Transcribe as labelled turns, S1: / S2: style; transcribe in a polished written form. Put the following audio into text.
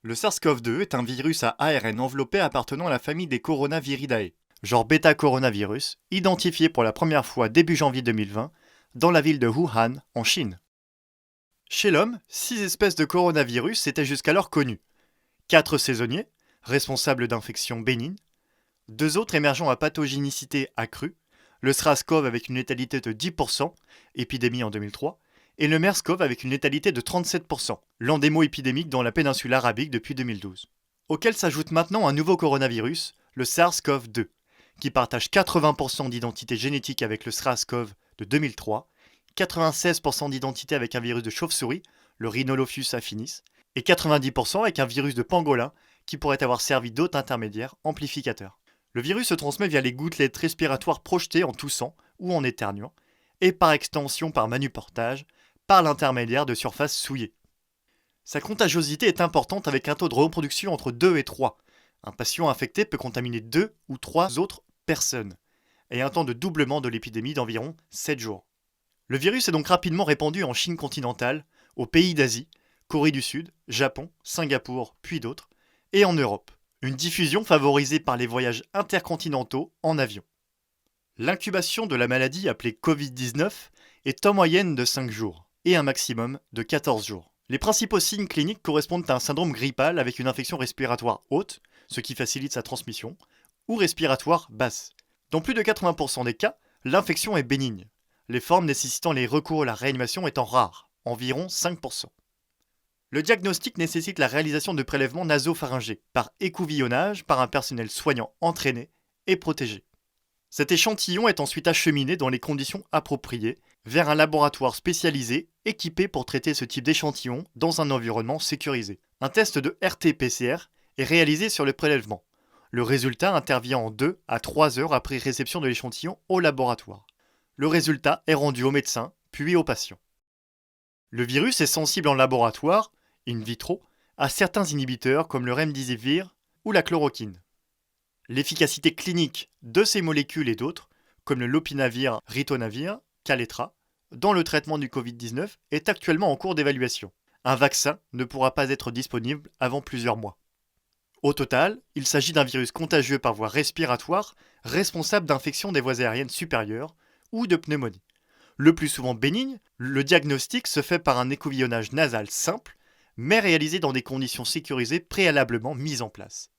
S1: Le SARS-CoV-2 est un virus à ARN enveloppé appartenant à la famille des Coronaviridae, genre bêta-coronavirus, identifié pour la première fois début janvier 2020 dans la ville de Wuhan, en Chine. Chez l'homme, 6 espèces de coronavirus étaient jusqu'alors connues. 4 saisonniers, responsables d'infections bénignes, 2 autres émergeant à pathogénicité accrue, le SRAS-CoV avec une létalité de 10%, épidémie en 2003, et le MERS-CoV avec une létalité de 37%, l'endémo épidémique dans la péninsule arabique depuis 2012. Auquel s'ajoute maintenant un nouveau coronavirus, le SARS-CoV-2, qui partage 80% d'identité génétique avec le SRAS-CoV de 2003, 96% d'identité avec un virus de chauve-souris, le Rhinolophus affinis, et 90% avec un virus de pangolin qui pourrait avoir servi d'hôte intermédiaire amplificateur. Le virus se transmet via les gouttelettes respiratoires projetées en toussant ou en éternuant, et par extension par manuportage, par l'intermédiaire de surfaces souillées. Sa contagiosité est importante avec un taux de reproduction entre 2 et 3. Un patient infecté peut contaminer 2 ou 3 autres personnes, et un temps de doublement de l'épidémie d'environ 7 jours. Le virus est donc rapidement répandu en Chine continentale, aux pays d'Asie, Corée du Sud, Japon, Singapour, puis d'autres, et en Europe. Une diffusion favorisée par les voyages intercontinentaux en avion. L'incubation de la maladie appelée Covid-19 est en moyenne de 5 jours et un maximum de 14 jours. Les principaux signes cliniques correspondent à un syndrome grippal avec une infection respiratoire haute, ce qui facilite sa transmission, ou respiratoire basse. Dans plus de 80% des cas, l'infection est bénigne, les formes nécessitant les recours à la réanimation étant rares, environ 5%. Le diagnostic nécessite la réalisation de prélèvements nasopharyngés par écouvillonnage par un personnel soignant entraîné et protégé. Cet échantillon est ensuite acheminé dans les conditions appropriées vers un laboratoire spécialisé équipé pour traiter ce type d'échantillon dans un environnement sécurisé. Un test de RT-PCR est réalisé sur le prélèvement. Le résultat intervient en 2 à 3 heures après réception de l'échantillon au laboratoire. Le résultat est rendu au médecin puis au patient. Le virus est sensible en laboratoire, in vitro, à certains inhibiteurs comme le remdesivir ou la chloroquine. L'efficacité clinique de ces molécules et d'autres, comme le lopinavir, ritonavir, Kaletra, dans le traitement du Covid-19 est actuellement en cours d'évaluation. Un vaccin ne pourra pas être disponible avant plusieurs mois. Au total, il s'agit d'un virus contagieux par voie respiratoire, responsable d'infection des voies aériennes supérieures ou de pneumonie. Le plus souvent bénigne, le diagnostic se fait par un écouvillonnage nasal simple, mais réalisé dans des conditions sécurisées préalablement mises en place.